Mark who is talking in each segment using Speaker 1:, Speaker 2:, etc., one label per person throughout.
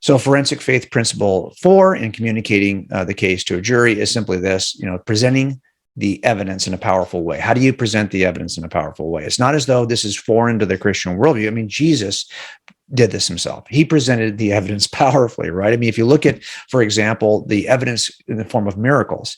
Speaker 1: So forensic faith principle 4 in communicating the case to a jury is simply this, presenting the evidence in a powerful way. How do you present the evidence in a powerful way? It's not as though this is foreign to the Christian worldview. I mean, Jesus did this himself. He presented the evidence powerfully, right? I mean, if you look at, for example, the evidence in the form of miracles,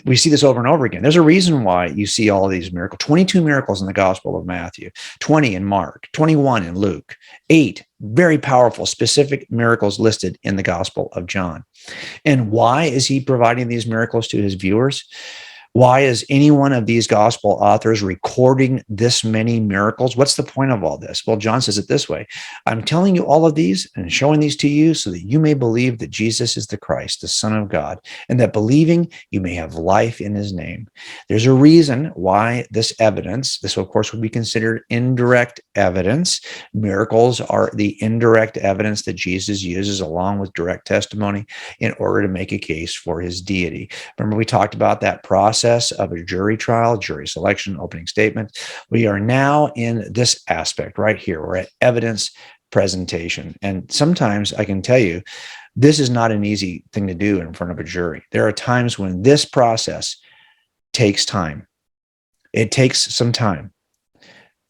Speaker 1: we see this over and over again. There's a reason why you see all of these miracles. 22 miracles in the Gospel of Matthew, 20 in Mark, 21 in Luke, 8 very powerful, specific miracles listed in the Gospel of John. And why is he providing these miracles to his viewers? Why is any one of these gospel authors recording this many miracles? What's the point of all this? Well, John says it this way. I'm telling you all of these and showing these to you so that you may believe that Jesus is the Christ, the Son of God, and that believing you may have life in his name. There's a reason why this evidence, this of course would be considered indirect evidence. Miracles are the indirect evidence that Jesus uses along with direct testimony in order to make a case for his deity. Remember, we talked about that process of a jury trial, jury selection, opening statement. We are now in this aspect right here. We're at evidence presentation. And sometimes I can tell you, this is not an easy thing to do in front of a jury. There are times when this process takes time. It takes some time.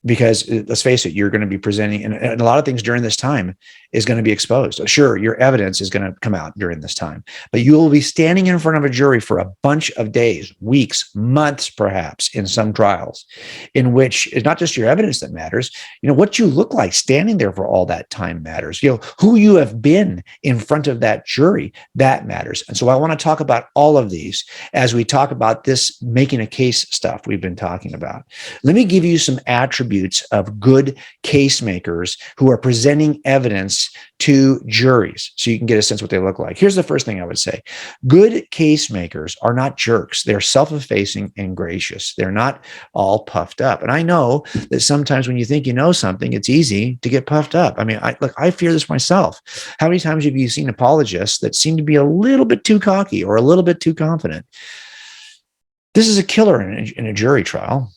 Speaker 1: Because let's face it, you're going to be presenting, and a lot of things during this time is going to be exposed. Sure, your evidence is going to come out during this time, but you will be standing in front of a jury for a bunch of days, weeks, months, perhaps in some trials, in which it's not just your evidence that matters. What you look like standing there for all that time matters. Who you have been in front of that jury, that matters. And so I want to talk about all of these as we talk about this making a case stuff we've been talking about. Let me give you some attributes of good case makers who are presenting evidence to juries so you can get a sense what they look like. Here's the first thing I would say. Good case makers are not jerks. They're self-effacing and gracious. They're not all puffed up. And I know that sometimes when you think you know something, it's easy to get puffed up. I mean, I fear this myself. How many times have you seen apologists that seem to be a little bit too cocky or a little bit too confident? This is a killer in a jury trial.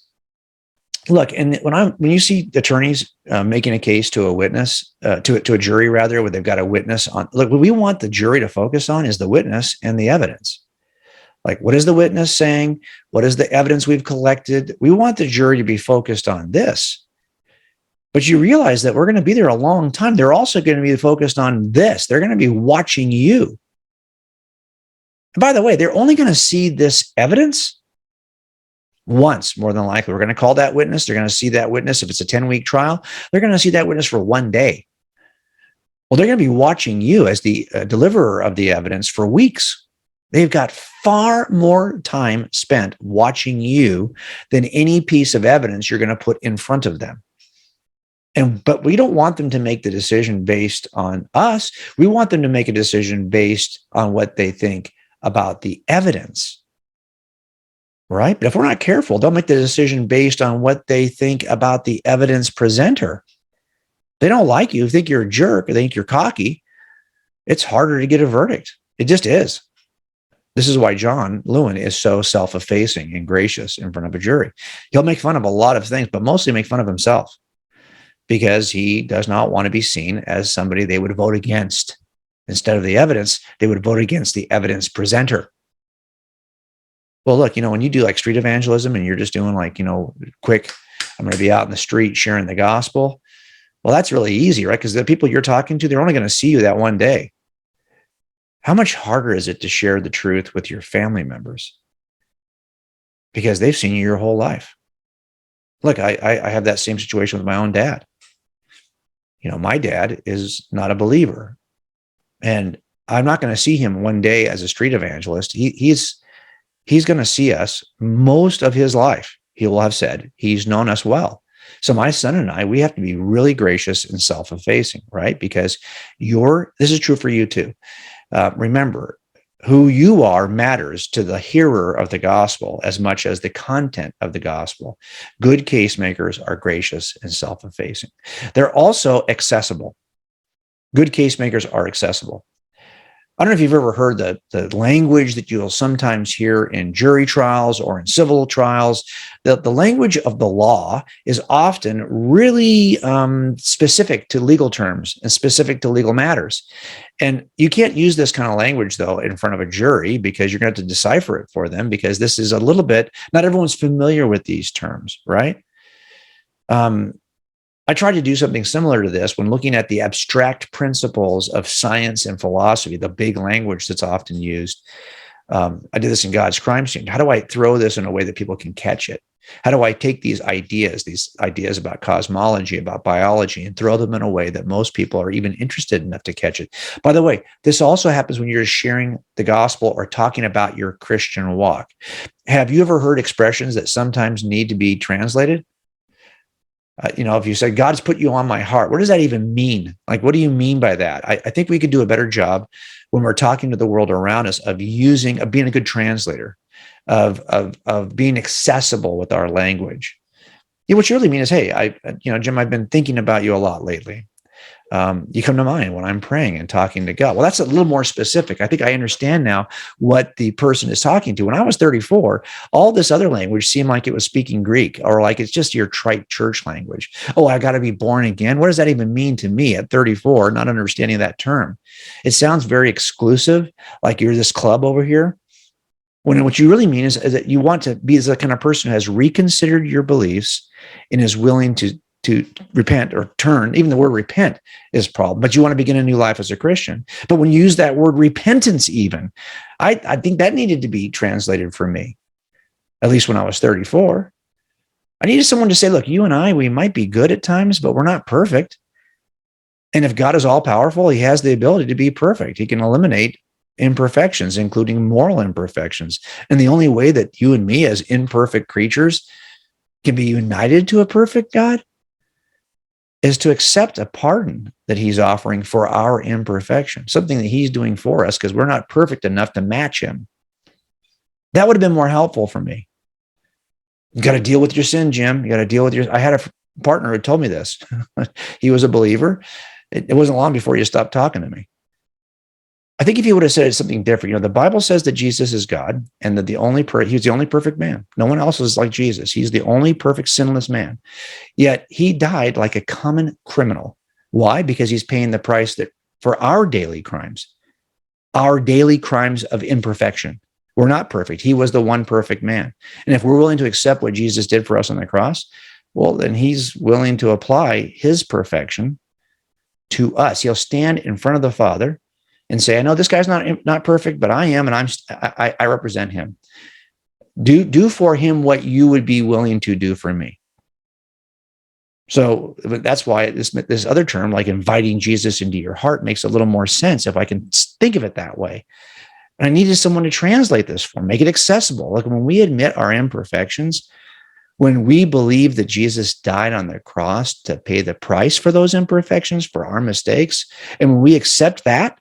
Speaker 1: Look, and when you see attorneys making a case to a witness, to a jury rather, where they've got a witness on, look, what we want the jury to focus on is the witness and the evidence. Like, what is the witness saying? What is the evidence we've collected? We want the jury to be focused on this. But you realize that we're going to be there a long time. They're also going to be focused on this. They're going to be watching you. And by the way, they're only going to see this evidence once, more than likely. We're going to call that witness. They're going to see that witness. If it's a 10-week trial, they're going to see that witness for one day. Well, they're going to be watching you as the deliverer of the evidence for weeks. They've got far more time spent watching you than any piece of evidence you're going to put in front of them. But we don't want them to make the decision based on us. We want them to make a decision based on what they think about the evidence. Right? But if we're not careful, they'll make the decision based on what they think about the evidence presenter. They don't like you, think you're a jerk, or they think you're cocky. It's harder to get a verdict. It just is. This is why John Lewin is so self-effacing and gracious in front of a jury. He'll make fun of a lot of things, but mostly make fun of himself because he does not want to be seen as somebody they would vote against. Instead of the evidence, they would vote against the evidence presenter. Well, look, when you do like street evangelism and you're just doing like, quick, I'm going to be out in the street sharing the gospel. Well, that's really easy, right? Because the people you're talking to, they're only going to see you that one day. How much harder is it to share the truth with your family members? Because they've seen you your whole life. Look, I have that same situation with my own dad. My dad is not a believer. And I'm not going to see him one day as a street evangelist. He's going to see us most of his life. He will have said he's known us well. So my son and I, we have to be really gracious and self-effacing, right? Because this is true for you too. Remember, who you are matters to the hearer of the gospel as much as the content of the gospel. Good case makers are gracious and self-effacing. They're also accessible. Good case makers are accessible. I don't know if you've ever heard the language that you'll sometimes hear in jury trials or in civil trials. The language of the law is often really specific to legal terms and specific to legal matters. And you can't use this kind of language, though, in front of a jury because you're going to have to decipher it for them because this is a little bit, not everyone's familiar with these terms, right? I tried to do something similar to this when looking at the abstract principles of science and philosophy, the big language that's often used. I did this in God's crime scene. How do I throw this in a way that people can catch it? How do I take these ideas about cosmology, about biology, and throw them in a way that most people are even interested enough to catch it? By the way, this also happens when you're sharing the gospel or talking about your Christian walk. Have you ever heard expressions that sometimes need to be translated? If you say, God's put you on my heart, what does that even mean? Like, what do you mean by that? I think we could do a better job when we're talking to the world around us of being a good translator, of being accessible with our language. What you really mean is, hey, Jim, I've been thinking about you a lot lately. You come to mind when I'm praying and talking to God. Well, that's a little more specific. I think I understand now what the person is talking to. When I was 34, all this other language seemed like it was speaking Greek or like it's just your trite church language. Oh, I got to be born again. What does that even mean to me at 34, not understanding that term? It sounds very exclusive, like you're this club over here. When what you really mean is that you want to be the kind of person who has reconsidered your beliefs and is willing to repent or turn. Even the word repent is a problem, but you want to begin a new life as a Christian. But when you use that word repentance, even, I think that needed to be translated for me, at least when I was 34. I needed someone to say, look, you and I, we might be good at times, but we're not perfect. And if God is all powerful, he has the ability to be perfect. He can eliminate imperfections, including moral imperfections. And the only way that you and me as imperfect creatures can be united to a perfect God is to accept a pardon that he's offering for our imperfection, something that he's doing for us because we're not perfect enough to match him. That would have been more helpful for me. You got to deal with your sin, Jim. You got to deal with I had a partner who told me this. He was a believer. It wasn't long before he stopped talking to me. I think if he would have said something different, the Bible says that Jesus is God and that he was the only perfect man. No one else is like Jesus. He's the only perfect, sinless man. Yet he died like a common criminal. Why? Because he's paying the price for our daily crimes of imperfection. We're not perfect. He was the one perfect man. And if we're willing to accept what Jesus did for us on the cross, well, then he's willing to apply his perfection to us. He'll stand in front of the Father and say, I know this guy's not perfect, but I am, and I represent him. Do for him what you would be willing to do for me. So that's why this other term, like inviting Jesus into your heart, makes a little more sense if I can think of it that way. And I needed someone to translate this for, make it accessible. Like when we admit our imperfections, when we believe that Jesus died on the cross to pay the price for those imperfections, for our mistakes, and when we accept that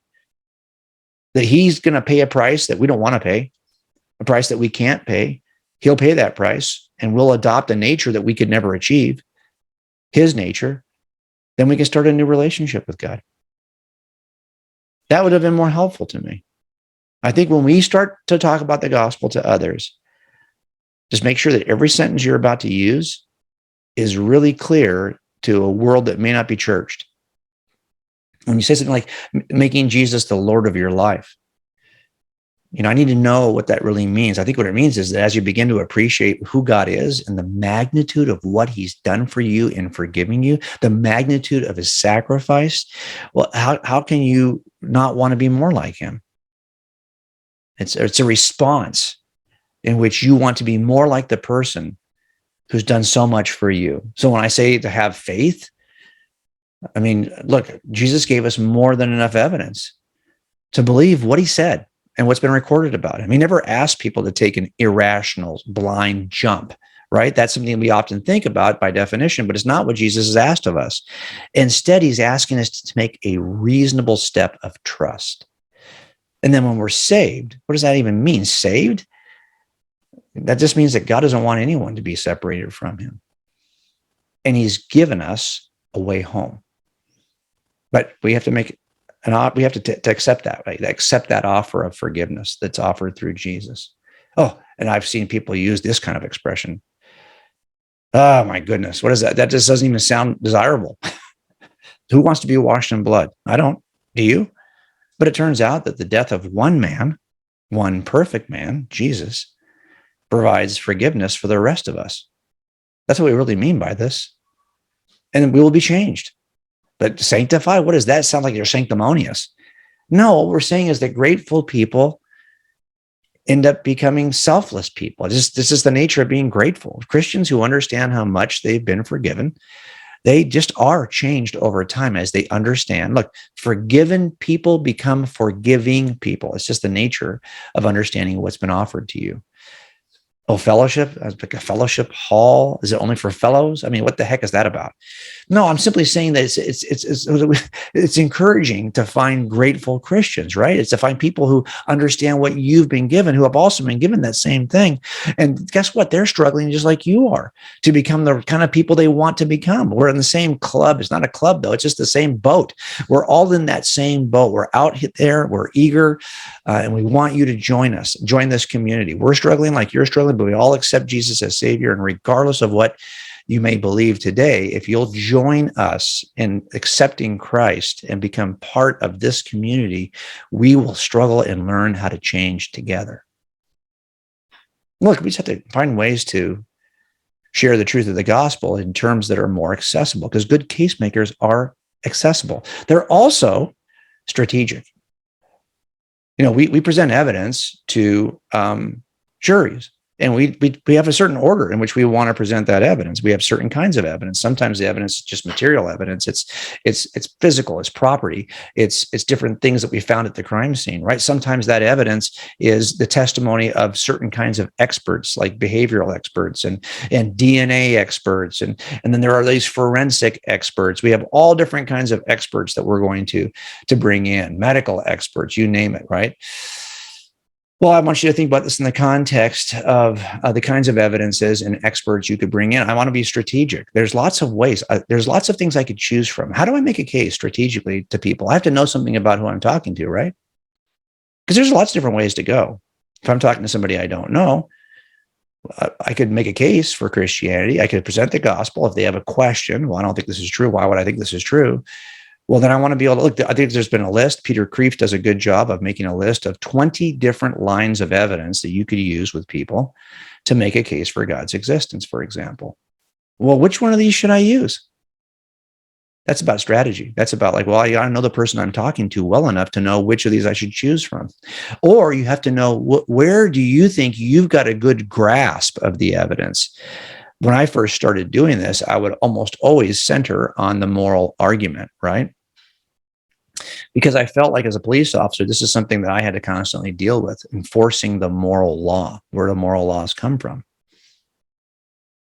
Speaker 1: he's going to pay a price that we don't want to pay, a price that we can't pay, he'll pay that price, and we'll adopt a nature that we could never achieve, his nature, then we can start a new relationship with God. That would have been more helpful to me. I think when we start to talk about the gospel to others, just make sure that every sentence you're about to use is really clear to a world that may not be churched. When you say something like making Jesus the Lord of your life, I need to know what that really means. I think what it means is that as you begin to appreciate who God is and the magnitude of what he's done for you in forgiving you, the magnitude of his sacrifice, well, how can you not want to be more like him? It's a response in which you want to be more like the person who's done so much for you. So when I say to have faith, I mean, look, Jesus gave us more than enough evidence to believe what he said and what's been recorded about him. He never asked people to take an irrational, blind jump, right? That's something we often think about by definition, but it's not what Jesus has asked of us. Instead, he's asking us to make a reasonable step of trust. And then when we're saved, what does that even mean? Saved? That just means that God doesn't want anyone to be separated from him. And he's given us a way home. But we have to make And we have to accept that, right? Accept that offer of forgiveness that's offered through Jesus. Oh, and I've seen people use this kind of expression. Oh my goodness, what is that? That just doesn't even sound desirable. Who wants to be washed in blood? I don't. Do you? But it turns out that the death of one man, one perfect man, Jesus, provides forgiveness for the rest of us. That's what we really mean by this. And we will be changed. But sanctify, what does that sound like? You're sanctimonious. No, what we're saying is that grateful people end up becoming selfless people. This is the nature of being grateful. Christians who understand how much they've been forgiven, they just are changed over time as they understand. Look, forgiven people become forgiving people. It's just the nature of understanding what's been offered to you. Oh, fellowship, like a fellowship hall. Is it only for fellows? I mean, what the heck is that about? No, I'm simply saying that it's encouraging to find grateful Christians, right? It's to find people who understand what you've been given, who have also been given that same thing. And guess what? They're struggling just like you are to become the kind of people they want to become. We're in the same club. It's not a club, though. It's just the same boat. We're all in that same boat. We're out there. We're eager. And we want you to join us, join this community. We're struggling like you're struggling, but we all accept Jesus as Savior. And regardless of what you may believe today, if you'll join us in accepting Christ and become part of this community, we will struggle and learn how to change together. Look, we just have to find ways to share the truth of the gospel in terms that are more accessible, because good case makers are accessible. They're also strategic. We present evidence to juries, and we have a certain order in which we want to present that evidence. We have certain kinds of evidence. Sometimes the evidence is just material evidence. It's physical, it's property, it's different things that we found at the crime scene, right? Sometimes that evidence is the testimony of certain kinds of experts, like behavioral experts and DNA experts, and then there are these forensic experts. We have all different kinds of experts that we're going to bring in, medical experts, you name it, right? Well, I want you to think about this in the context of the kinds of evidences and experts you could bring in. I want to be strategic. There's lots of ways. There's lots of things I could choose from. How do I make a case strategically to people? I have to know something about who I'm talking to, right? Because there's lots of different ways to go. If I'm talking to somebody I don't know, I could make a case for Christianity. I could present the gospel. If they have a question, well, I don't think this is true. Why would I think this is true? Well, then I want to be able to look. I think there's been a list. Peter Kreeft does a good job of making a list of 20 different lines of evidence that you could use with people to make a case for God's existence, for example. Well, which one of these should I use? That's about strategy. That's about like, well, I got to know the person I'm talking to well enough to know which of these I should choose from. Or you have to know where do you think you've got a good grasp of the evidence? When I first started doing this, I would almost always center on the moral argument, right? Because I felt like as a police officer, this is something that I had to constantly deal with, enforcing the moral law. Where do moral laws come from?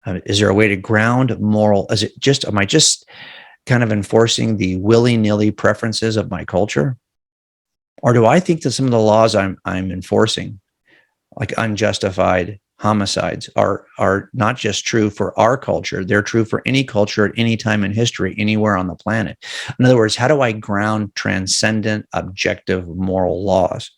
Speaker 1: Is there a way to ground moral? Am I just kind of enforcing the willy-nilly preferences of my culture? Or do I think that some of the laws I'm enforcing, like unjustified homicides, are not just true for our culture, they're true for any culture at any time in history, anywhere on the planet? In other words, how do I ground transcendent, objective moral laws?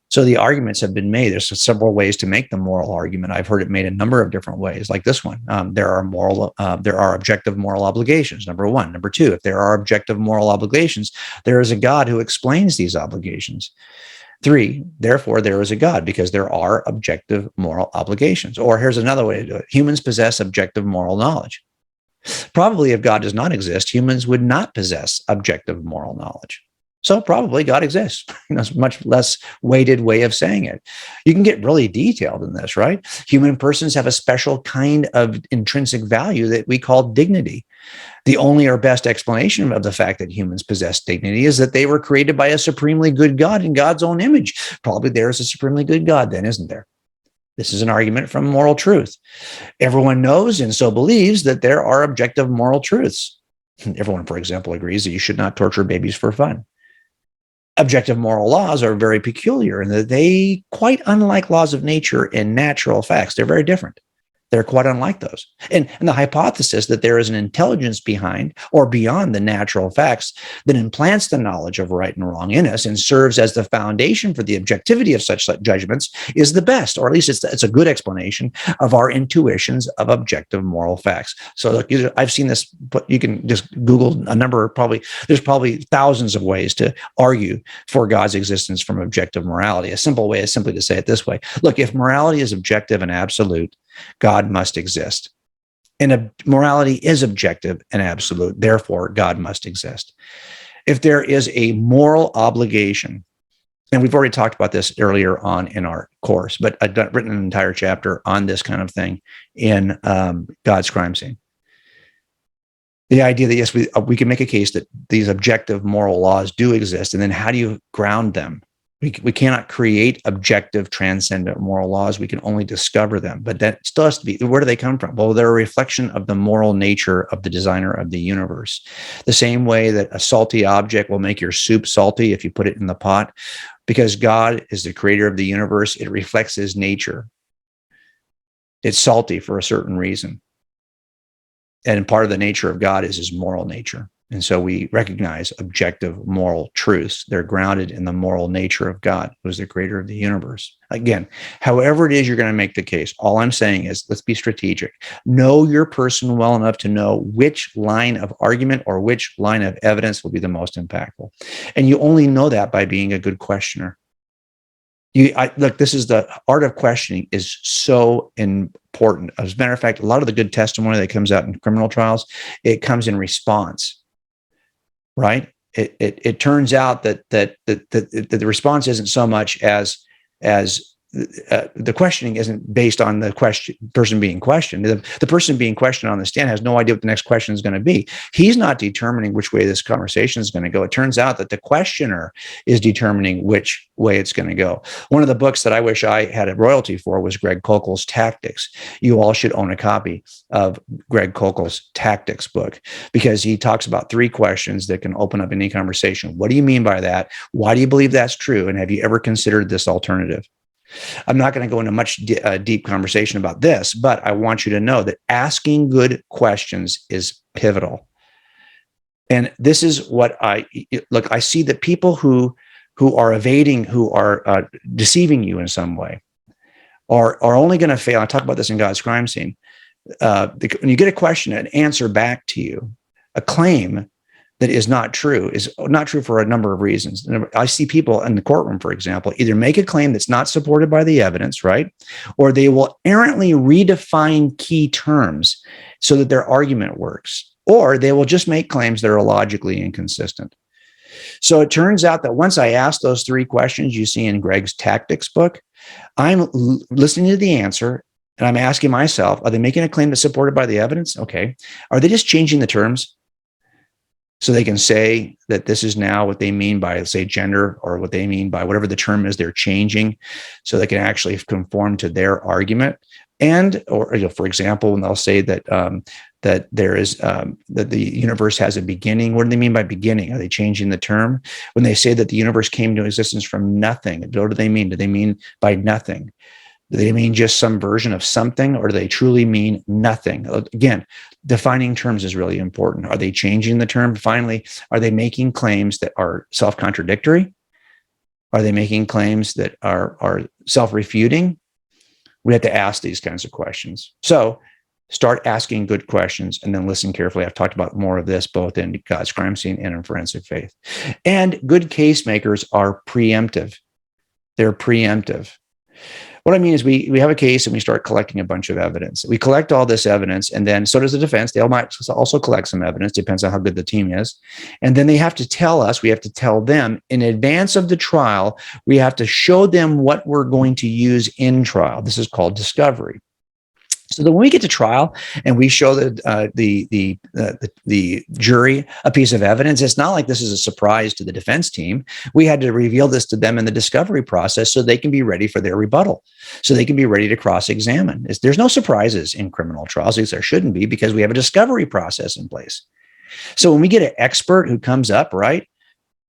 Speaker 1: So the arguments have been made. There's several ways to make the moral argument. I've heard it made a number of different ways, like this one. There are objective moral obligations, number one. Number two, if there are objective moral obligations, there is a God who explains these obligations. Three, therefore, there is a God, because there are objective moral obligations. Or here's another way to do it. Humans possess objective moral knowledge. Probably if God does not exist, humans would not possess objective moral knowledge. So probably God exists. That's a much less weighted way of saying it. You can get really detailed in this, right? Human persons have a special kind of intrinsic value that we call dignity. The only or best explanation of the fact that humans possess dignity is that they were created by a supremely good God in God's own image. Probably there is a supremely good God then, isn't there? This is an argument from moral truth. Everyone knows and so believes that there are objective moral truths. Everyone, for example, agrees that you should not torture babies for fun. Objective moral laws are very peculiar in that they, quite unlike laws of nature and natural facts, they're very different. They're quite unlike those. And the hypothesis that there is an intelligence behind or beyond the natural facts that implants the knowledge of right and wrong in us and serves as the foundation for the objectivity of such judgments is the best, or at least it's a good explanation of our intuitions of objective moral facts. So look, I've seen this, but you can just Google a number of there's probably thousands of ways to argue for God's existence from objective morality. A simple way is simply to say it this way. Look, if morality is objective and absolute, God must exist. And morality is objective and absolute. Therefore, God must exist. If there is a moral obligation, and we've already talked about this earlier on in our course, but I've written an entire chapter on this kind of thing in God's Crime Scene. The idea that, yes, we can make a case that these objective moral laws do exist, and then how do you ground them? We cannot create objective, transcendent moral laws. We can only discover them. But that still has to be, where do they come from? Well, they're a reflection of the moral nature of the designer of the universe. The same way that a salty object will make your soup salty if you put it in the pot, because God is the creator of the universe, it reflects his nature. It's salty for a certain reason. And part of the nature of God is his moral nature. And so we recognize objective moral truths. They're grounded in the moral nature of God, who is the creator of the universe. Again, however it is you're going to make the case, all I'm saying is let's be strategic. Know your person well enough to know which line of argument or which line of evidence will be the most impactful. And you only know that by being a good questioner. Look, this is the art of questioning is so important. As a matter of fact, a lot of the good testimony that comes out in criminal trials, it comes in response. Right? It turns out that the response isn't so much as the questioning isn't based on the person being questioned. The person being questioned on the stand has no idea what the next question is going to be. He's not determining which way this conversation is going to go. It turns out that the questioner is determining which way it's going to go. One of the books that I wish I had a royalty for was Greg Koukল's Tactics. You all should own a copy of Greg Koukl's Tactics book, because he talks about 3 questions that can open up any conversation. What do you mean by that? Why do you believe that's true? And have you ever considered this alternative? I'm not going to go into much deep conversation about this, but I want you to know that asking good questions is pivotal. And this is what I see that people who are evading, who are deceiving you in some way, are only going to fail. I talk about this in God's Crime Scene. When you get a question, an answer back to you, a claim that is not true for a number of reasons. I see people in the courtroom, for example, either make a claim that's not supported by the evidence, right? Or they will errantly redefine key terms so that their argument works. Or they will just make claims that are logically inconsistent. So it turns out that once I ask those 3 questions you see in Greg's Tactics book, I'm listening to the answer and I'm asking myself, are they making a claim that's supported by the evidence? Okay. Are they just changing the terms so they can say that this is now what they mean by, let's say, gender, or what they mean by whatever the term is they're changing, so they can actually conform to their argument? And, or for example, when they'll say that that there is that the universe has a beginning, what do they mean by beginning? Are they changing the term? When they say that the universe came into existence from nothing, what do they mean? Do they mean by nothing? Do they mean just some version of something, or do they truly mean nothing? Again, defining terms is really important. Are they changing the term? Finally, are they making claims that are self-contradictory? Are they making claims that are self-refuting? We have to ask these kinds of questions. So start asking good questions and then listen carefully. I've talked about more of this both in God's Crime Scene and in Forensic Faith. And good case makers are preemptive. They're preemptive. What I mean is we have a case and we start collecting a bunch of evidence. We collect all this evidence, and then so does the defense. They might also collect some evidence, depends on how good the team is. And then they have to tell us, we have to tell them in advance of the trial, we have to show them what we're going to use in trial. This is called discovery. So that when we get to trial and we show the jury a piece of evidence, it's not like this is a surprise to the defense team. We had to reveal this to them in the discovery process so they can be ready for their rebuttal, so they can be ready to cross-examine. There's no surprises in criminal trials, at least there shouldn't be, because we have a discovery process in place. So when we get an expert who comes up, right,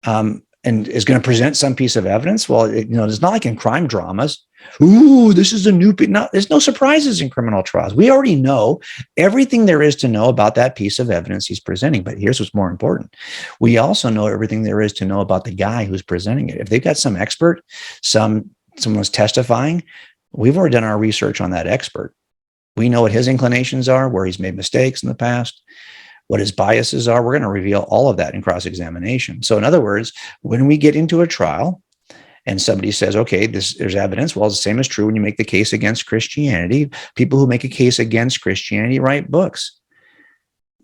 Speaker 1: and is going to present some piece of evidence, well, it's not like in crime dramas Ooh, this is a new, no, there's no surprises in criminal trials. We already know everything there is to know about that piece of evidence he's presenting. But here's what's more important. We also know everything there is to know about the guy who's presenting it. If they've got some expert, someone's testifying, we've already done our research on that expert. We know what his inclinations are, where he's made mistakes in the past, what his biases are. We're going to reveal all of that in cross-examination. So in other words, when we get into a trial, and somebody says, okay, there's evidence. Well, the same is true when you make the case against Christianity. People who make a case against Christianity write books.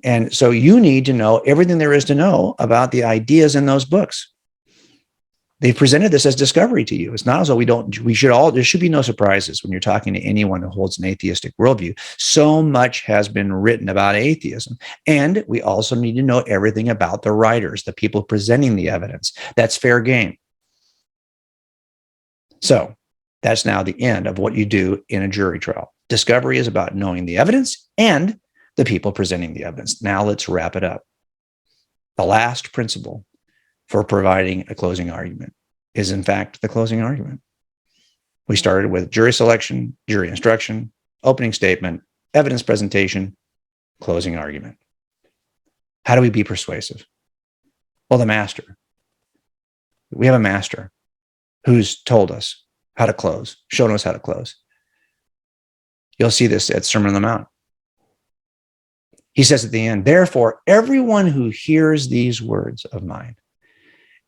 Speaker 1: And so you need to know everything there is to know about the ideas in those books. They've presented this as discovery to you. It's not as though there should be no surprises when you're talking to anyone who holds an atheistic worldview. So much has been written about atheism. And we also need to know everything about the writers, the people presenting the evidence. That's fair game. So that's now the end of what you do in a jury trial. Discovery is about knowing the evidence and the people presenting the evidence. Now let's wrap it up. The last principle for providing a closing argument is, in fact, the closing argument. We started with jury selection, jury instruction, opening statement, evidence presentation, closing argument. How do we be persuasive? Well, the master. We have a master who's told us how to close, shown us how to close. You'll see this at Sermon on the Mount. He says at the end, therefore, everyone who hears these words of mine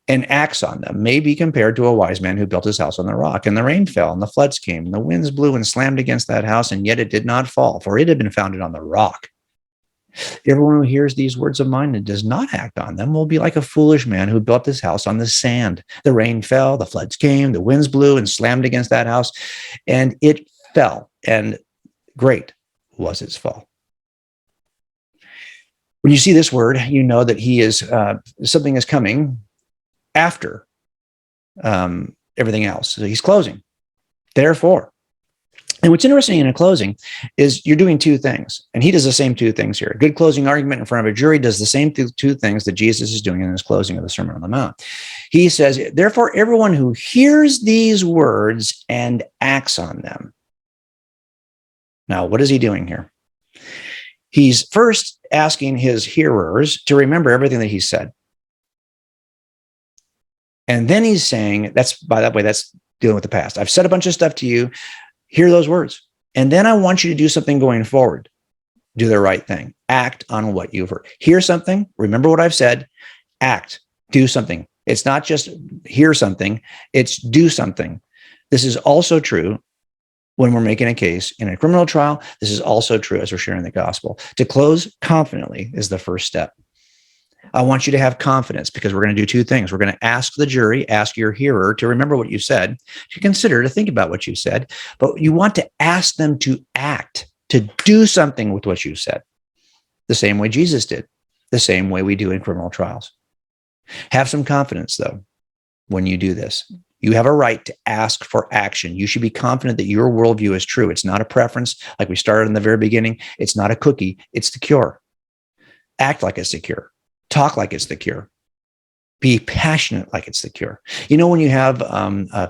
Speaker 1: and acts on them may be compared to a wise man who built his house on the rock. And the rain fell, and the floods came, and the winds blew and slammed against that house, and yet it did not fall, for it had been founded on the rock. Everyone who hears these words of mine and does not act on them will be like a foolish man who built his house on the sand. The rain fell, the floods came, the winds blew and slammed against that house, and it fell, and great was its fall. When you see this word, you know that something is coming after everything else. So he's closing. Therefore. And what's interesting in a closing is you're doing two things. And he does the same two things here. A good closing argument in front of a jury does the same two things that Jesus is doing in his closing of the Sermon on the Mount. He says, therefore, everyone who hears these words and acts on them. Now, what is he doing here? He's first asking his hearers to remember everything that he said. And then he's saying, that's dealing with the past. I've said a bunch of stuff to you. Hear those words. And then I want you to do something going forward. Do the right thing. Act on what you've heard. Hear something. Remember what I've said. Act. Do something. It's not just hear something. It's do something. This is also true when we're making a case in a criminal trial. This is also true as we're sharing the gospel. To close confidently is the first step. I want you to have confidence because we're going to do two things. We're going to ask the jury, ask your hearer to remember what you said, to consider, to think about what you said, but you want to ask them to act, to do something with what you said, the same way Jesus did, the same way we do in criminal trials. Have some confidence, though, when you do this. You have a right to ask for action. You should be confident that your worldview is true. It's not a preference, like we started in the very beginning. It's not a cookie. It's the cure. Act like it's the cure. Talk like it's the cure. Be passionate like it's the cure. You know, when you have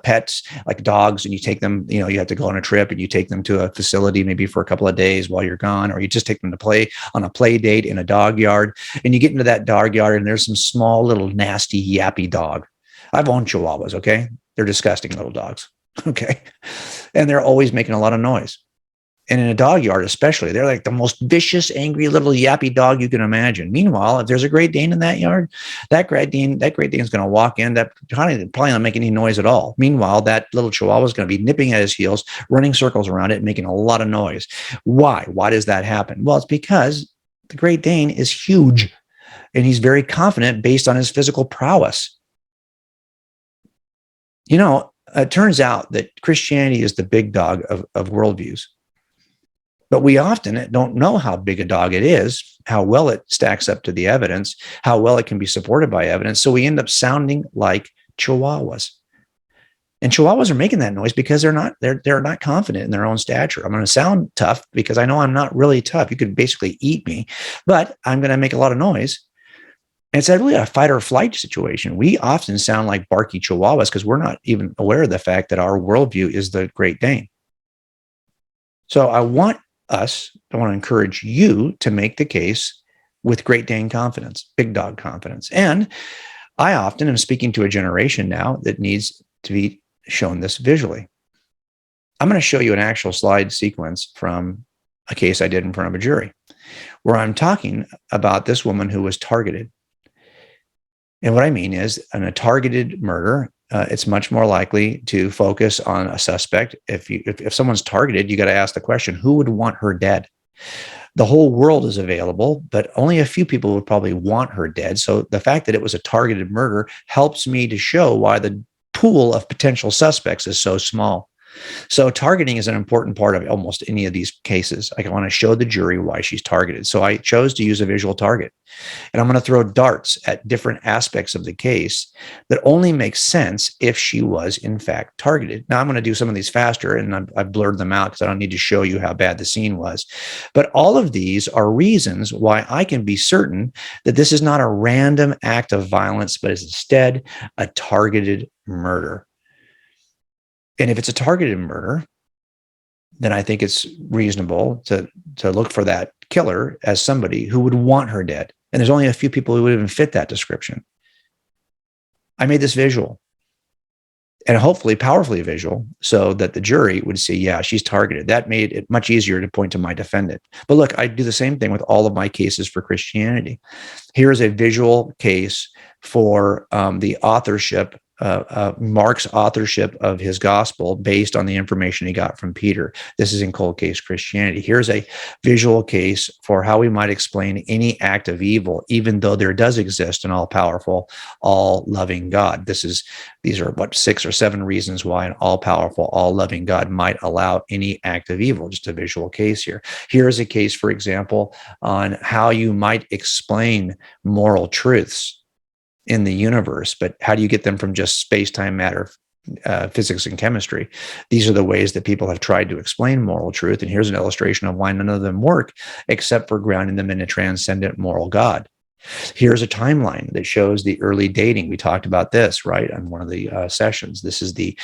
Speaker 1: pets like dogs and you take them, you have to go on a trip and you take them to a facility maybe for a couple of days while you're gone, or you just take them to play on a play date in a dog yard, and you get into that dog yard and there's some small little nasty yappy dog. I've owned Chihuahuas, okay? They're disgusting little dogs, okay? And they're always making a lot of noise. And in a dog yard especially, they're like the most vicious, angry little yappy dog you can imagine. Meanwhile, if there's a Great Dane in that yard, that Great Dane is going to walk in, that probably not make any noise at all. Meanwhile, that little Chihuahua is going to be nipping at his heels, running circles around it, making a lot of noise. Why? Why does that happen? Well, it's because the Great Dane is huge, and he's very confident based on his physical prowess. It turns out that Christianity is the big dog of worldviews. But we often don't know how big a dog it is, how well it stacks up to the evidence, how well it can be supported by evidence. So we end up sounding like Chihuahuas. And Chihuahuas are making that noise because they're not confident in their own stature. I'm going to sound tough because I know I'm not really tough. You could basically eat me, but I'm going to make a lot of noise And it's really a fight or flight situation. We often sound like barky chihuahuas because we're not even aware of the fact that our worldview is the Great Dane. So I want to encourage you to make the case with Great Dane confidence, big dog confidence. And I often am speaking to a generation now that needs to be shown this visually. I'm going to show you an actual slide sequence from a case I did in front of a jury where I'm talking about this woman who was targeted. And what I mean is, in a targeted murder, it's much more likely to focus on a suspect. If someone's targeted, you got to ask the question, who would want her dead? The whole world is available, but only a few people would probably want her dead. So the fact that it was a targeted murder helps me to show why the pool of potential suspects is so small. So targeting is an important part of almost any of these cases. I want to show the jury why she's targeted. So I chose to use a visual target. And I'm going to throw darts at different aspects of the case that only make sense if she was in fact targeted. Now I'm going to do some of these faster, and I've blurred them out because I don't need to show you how bad the scene was. But all of these are reasons why I can be certain that this is not a random act of violence, but is instead a targeted murder. And if it's a targeted murder, then I think it's reasonable to look for that killer as somebody who would want her dead. And there's only a few people who would even fit that description. I made this visual, and hopefully powerfully visual, so that the jury would see, yeah, she's targeted. That made it much easier to point to my defendant. But look, I do the same thing with all of my cases for Christianity. Here is a visual case for the authorship, Mark's authorship of his gospel based on the information he got from Peter. This is in cold case Christianity. Here's a visual case for how we might explain any act of evil, even though there does exist an all-powerful, all-loving God. These are 6 or 7 reasons why an all-powerful, all-loving God might allow any act of evil. Just a visual case here. Here is a case, for example, on how you might explain moral truths in the universe, but how do you get them from just space-time matter, physics and chemistry? These are the ways that people have tried to explain moral truth. And here's an illustration of why none of them work, except for grounding them in a transcendent moral God. Here's a timeline that shows the early dating. We talked about this, right, on one of the sessions. This is the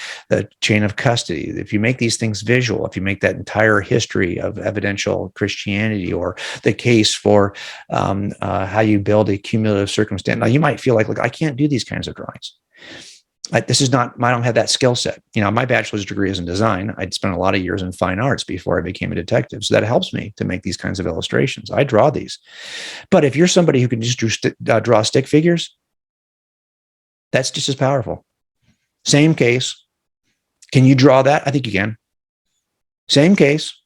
Speaker 1: chain of custody. If you make these things visual, if you make that entire history of evidential Christianity, or the case for how you build a cumulative circumstance. Now, you might feel like, look, I can't do these kinds of drawings. This is not, I don't have that skill set. My bachelor's degree is in design. I'd spent a lot of years in fine arts before I became a detective. So that helps me to make these kinds of illustrations. I draw these. But if you're somebody who can just draw stick figures, that's just as powerful. Same case. Can you draw that? I think you can. Same case.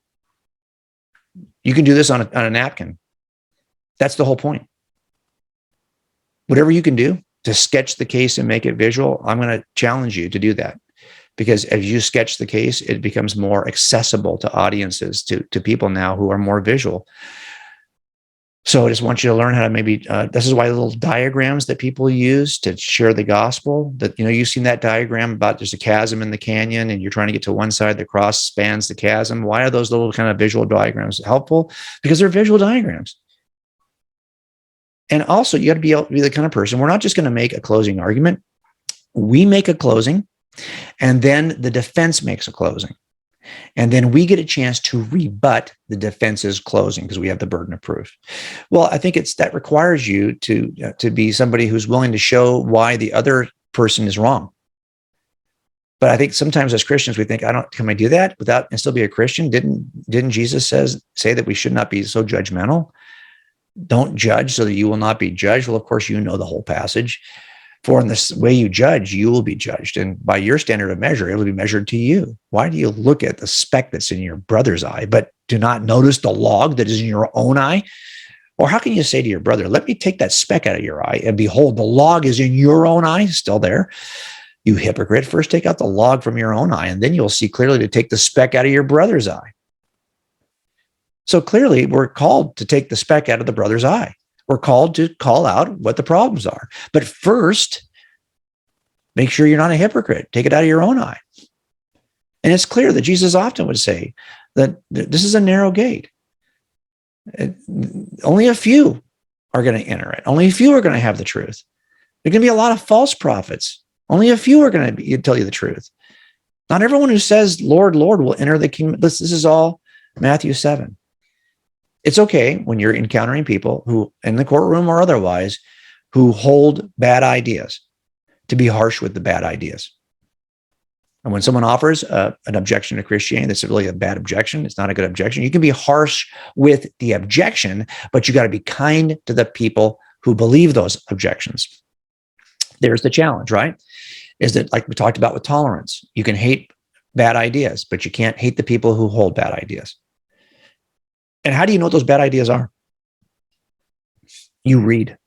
Speaker 1: You can do this on a napkin. That's the whole point. Whatever you can do to sketch the case and make it visual, I'm going to challenge you to do that. Because as you sketch the case, it becomes more accessible to audiences, to people now who are more visual. So I just want you to learn how to maybe, this is why the little diagrams that people use to share the gospel, that, you've seen that diagram about there's a chasm in the canyon and you're trying to get to one side, the cross spans the chasm. Why are those little kind of visual diagrams helpful? Because they're visual diagrams. And also, you got to be able to be the kind of person, we're not just going to make a closing argument. We make a closing, and then the defense makes a closing. And then we get a chance to rebut the defense's closing because we have the burden of proof. Well, I think that requires you to be somebody who's willing to show why the other person is wrong. But I think sometimes as Christians, we think, can I do that without and still be a Christian? Didn't Jesus say that we should not be so judgmental? Don't judge so that you will not be judged. Well, of course, you know the whole passage. For in this way you judge, you will be judged. And by your standard of measure, it will be measured to you. Why do you look at the speck that's in your brother's eye, but do not notice the log that is in your own eye? Or how can you say to your brother, let me take that speck out of your eye, and behold, the log is in your own eye, still there? You hypocrite, first take out the log from your own eye, and then you'll see clearly to take the speck out of your brother's eye. So clearly, we're called to take the speck out of the brother's eye. We're called to call out what the problems are. But first, make sure you're not a hypocrite. Take it out of your own eye. And it's clear that Jesus often would say that this is a narrow gate. Only a few are going to enter it. Only a few are going to have the truth. There are going to be a lot of false prophets. Only a few are going to tell you the truth. Not everyone who says, Lord, Lord, will enter the kingdom. This is all Matthew 7. It's okay when you're encountering people who, in the courtroom or otherwise, who hold bad ideas, to be harsh with the bad ideas. And when someone offers an objection to Christianity, that's really a bad objection. It's not a good objection. You can be harsh with the objection, but you got to be kind to the people who believe those objections. There's the challenge, right? Is that, like we talked about with tolerance, you can hate bad ideas, but you can't hate the people who hold bad ideas. And how do you know what those bad ideas are? You read.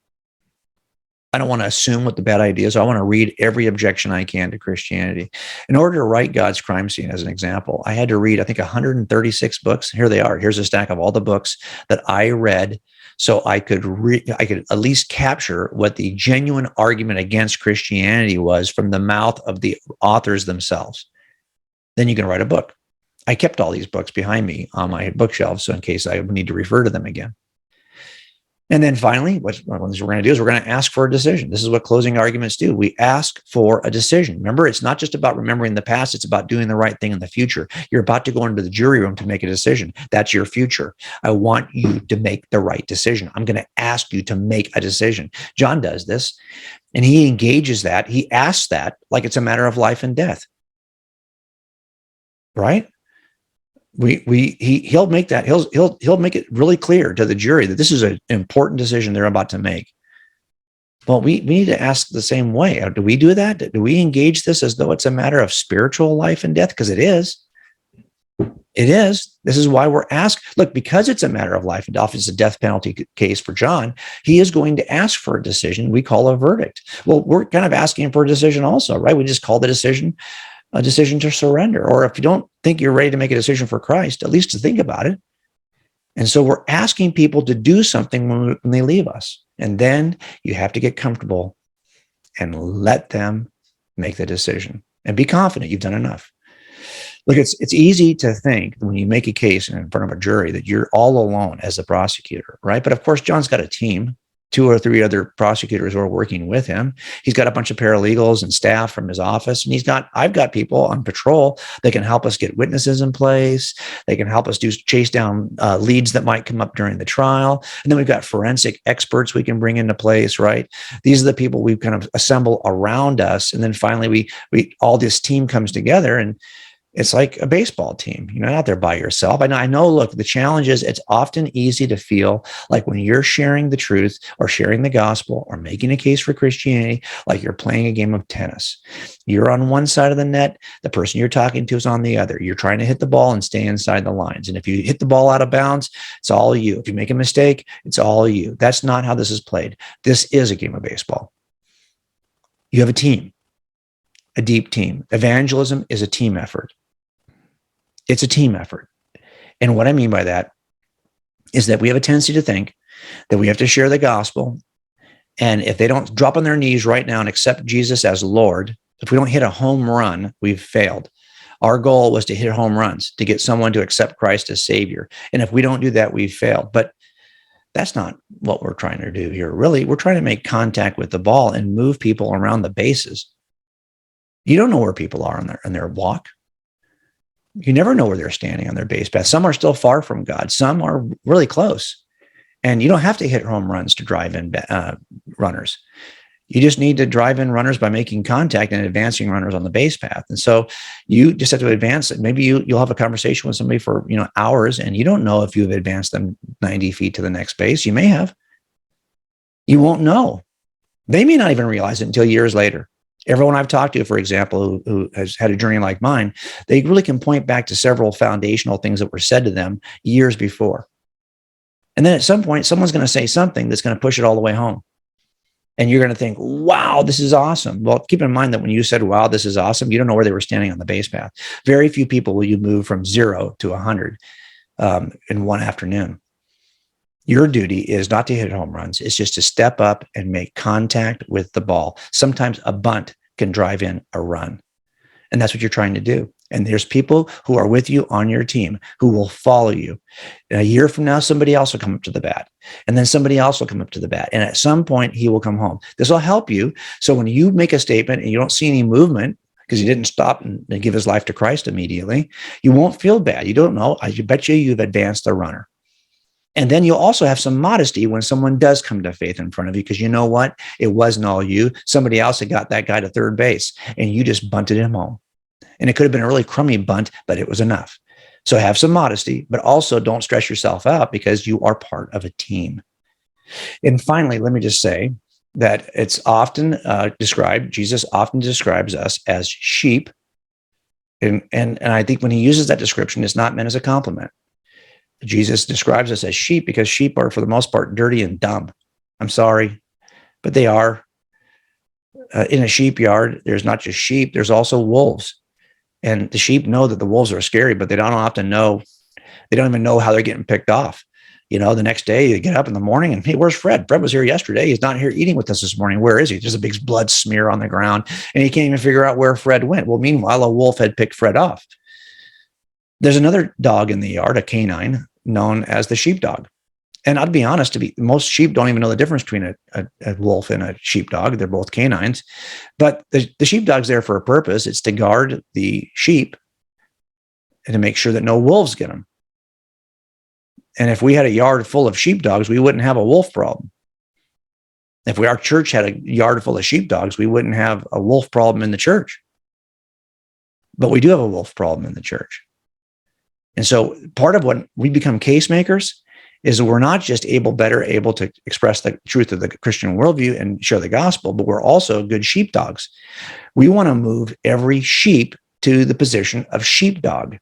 Speaker 1: I don't want to assume what the bad ideas are. I want to read every objection I can to Christianity. In order to write God's crime scene, as an example, I had to read, I think, 136 books. Here they are. Here's a stack of all the books that I read, so I could at least capture what the genuine argument against Christianity was from the mouth of the authors themselves. Then you can write a book. I kept all these books behind me on my bookshelf, so in case I need to refer to them again. And then finally, what we're going to do is we're going to ask for a decision. This is what closing arguments do. We ask for a decision. Remember, it's not just about remembering the past. It's about doing the right thing in the future. You're about to go into the jury room to make a decision. That's your future. I want you to make the right decision. I'm going to ask you to make a decision. John does this, and he engages that. He asks that like it's a matter of life and death. Right? He'll make that, he'll make it really clear to the jury that this is an important decision they're about to make. Well, we need to ask the same way. Do we do that? Do we engage this as though it's a matter of spiritual life and death? Because it is. It is. This is why we're asked. Look, because it's a matter of life and death, it's a death penalty case for John, he is going to ask for a decision we call a verdict. Well, we're kind of asking for a decision also, right? We just call the decision a decision to surrender. Or if you don't think you're ready to make a decision for Christ, at least to think about it. And so we're asking people to do something when they leave us. And then you have to get comfortable and let them make the decision and be confident you've done enough. Look, it's easy to think when you make a case in front of a jury that you're all alone as the prosecutor, right? But of course, John's got a team. 2 or 3 other prosecutors who are working with him. He's got a bunch of paralegals and staff from his office. And I've got people on patrol that can help us get witnesses in place. They can help us chase down leads that might come up during the trial. And then we've got forensic experts we can bring into place, right? These are the people we kind of assemble around us. And then finally, we all this team comes together, and it's like a baseball team. You're not out there by yourself. I know, look, the challenge is it's often easy to feel like when you're sharing the truth or sharing the gospel or making a case for Christianity, like you're playing a game of tennis. You're on one side of the net. The person you're talking to is on the other. You're trying to hit the ball and stay inside the lines. And if you hit the ball out of bounds, it's all you. If you make a mistake, it's all you. That's not how this is played. This is a game of baseball. You have a team, a deep team. Evangelism is a team effort. It's a team effort. And what I mean by that is that we have a tendency to think that we have to share the gospel. And if they don't drop on their knees right now and accept Jesus as Lord, if we don't hit a home run, we've failed. Our goal was to hit home runs, to get someone to accept Christ as Savior. And if we don't do that, we've failed. But that's not what we're trying to do here. Really, we're trying to make contact with the ball and move people around the bases. You don't know where people are on their walk. You never know where they're standing on their base path. Some are still far from God. Some are really close. And you don't have to hit home runs to drive in runners. You just need to drive in runners by making contact and advancing runners on the base path. And so you just have to advance it. Maybe you'll have a conversation with somebody for hours, and you don't know if you've advanced them 90 feet to the next base. You may have. You won't know. They may not even realize it until years later. Everyone I've talked to, for example, who has had a journey like mine, they really can point back to several foundational things that were said to them years before. And then at some point, someone's going to say something that's going to push it all the way home. And you're going to think, wow, this is awesome. Well, keep in mind that when you said, wow, this is awesome, you don't know where they were standing on the base path. Very few people will you move from 0 to 100 in one afternoon. Your duty is not to hit home runs. It's just to step up and make contact with the ball. Sometimes a bunt can drive in a run. And that's what you're trying to do. And there's people who are with you on your team who will follow you. And a year from now, somebody else will come up to the bat. And then somebody else will come up to the bat. And at some point, he will come home. This will help you. So when you make a statement and you don't see any movement, because he didn't stop and give his life to Christ immediately, you won't feel bad. You don't know. I bet you've advanced the runner. And then you'll also have some modesty when someone does come to faith in front of you, because you know what? It wasn't all you. Somebody else had got that guy to third base, and you just bunted him home. And it could have been a really crummy bunt, but it was enough. So have some modesty, but also don't stress yourself out, because you are part of a team. And finally, let me just say that it's often Jesus often describes us as sheep. And I think when he uses that description, it's not meant as a compliment. Jesus describes us as sheep because sheep are, for the most part, dirty and dumb. I'm sorry, but they are. In a sheep yard, there's not just sheep, there's also wolves. And the sheep know that the wolves are scary, but they don't often know. They don't even know how they're getting picked off. You know, the next day you get up in the morning and, hey, where's Fred? Fred was here yesterday. He's not here eating with us this morning. Where is he? There's a big blood smear on the ground, and he can't even figure out where Fred went. Well, meanwhile, a wolf had picked Fred off. There's another dog in the yard, a canine, known as the sheepdog. And I'll be honest, most sheep don't even know the difference between a wolf and a sheepdog. They're both canines. But the sheepdog's there for a purpose. It's to guard the sheep and to make sure that no wolves get them. And if we had a yard full of sheepdogs, we wouldn't have a wolf problem. If our church had a yard full of sheepdogs, we wouldn't have a wolf problem in the church. But we do have a wolf problem in the church. And so part of what we become case makers is we're not just better able to express the truth of the Christian worldview and share the gospel, but we're also good sheepdogs. We want to move every sheep to the position of sheepdog.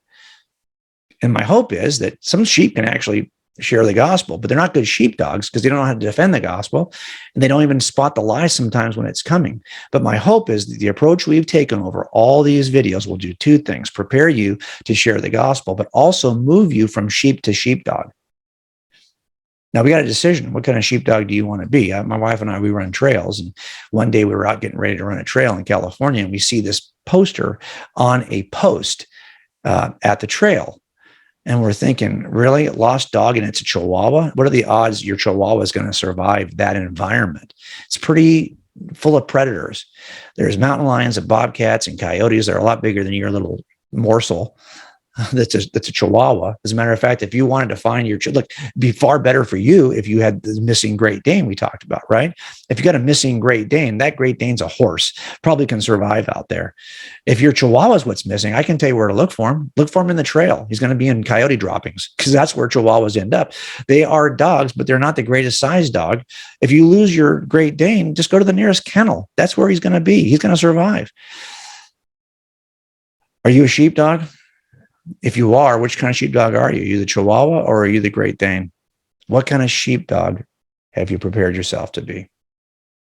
Speaker 1: And my hope is that some sheep can actually share the gospel, but they're not good sheepdogs because they don't know how to defend the gospel, and they don't even spot the lies sometimes when it's coming. But my hope is that the approach we've taken over all these videos will do two things: prepare you to share the gospel, but also move you from sheep to sheepdog. Now, we got a decision. What kind of sheepdog do you want to be? My wife and I, we run trails. And one day we were out getting ready to run a trail in California, and we see this poster on a post at the trail. And we're thinking, really? Lost dog, and it's a Chihuahua? What are the odds your Chihuahua is going to survive that environment? It's pretty full of predators. There's mountain lions and bobcats and coyotes that are a lot bigger than your little morsel. That's a Chihuahua. As a matter of fact, if you wanted to find your look, it'd be far better for you if you had the missing Great Dane we talked about, right? If you got a missing Great Dane, that Great Dane's a horse, probably can survive out there. If your Chihuahua is what's missing, I can tell you where to look for him. Look for him in the trail. He's going to be in coyote droppings, because that's where Chihuahuas end up. They are dogs, but they're not the greatest size dog. If you lose your Great Dane, just go to the nearest kennel. That's where he's going to be. He's going to survive. Are you a sheepdog? If you are, which kind of sheepdog are you? Are you the Chihuahua or are you the Great Dane? What kind of sheepdog have you prepared yourself to be?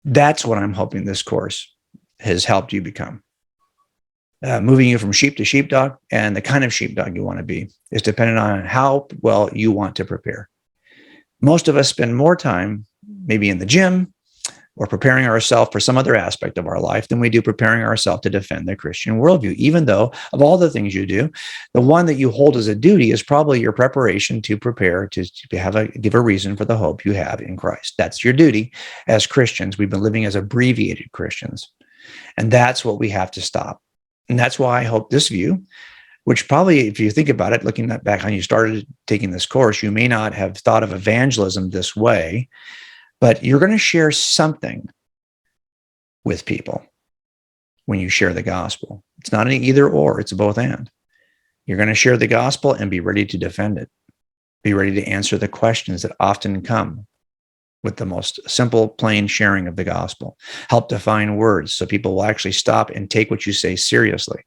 Speaker 1: That's what I'm hoping this course has helped you become. Moving you from sheep to sheepdog, and the kind of sheepdog you want to be is dependent on how well you want to prepare. Most of us spend more time maybe in the gym or preparing ourselves for some other aspect of our life than we do preparing ourselves to defend the Christian worldview. Even though of all the things you do, the one that you hold as a duty is probably your preparation to prepare to give a reason for the hope you have in Christ. That's your duty as Christians. We've been living as abbreviated Christians, and that's what we have to stop. And that's why I hope this view, which probably, if you think about it, looking back on you started taking this course, you may not have thought of evangelism this way, but you're going to share something with people when you share the gospel. It's not an either or, it's a both and. You're going to share the gospel and be ready to defend it. Be ready to answer the questions that often come with the most simple, plain sharing of the gospel. Help define words so people will actually stop and take what you say seriously.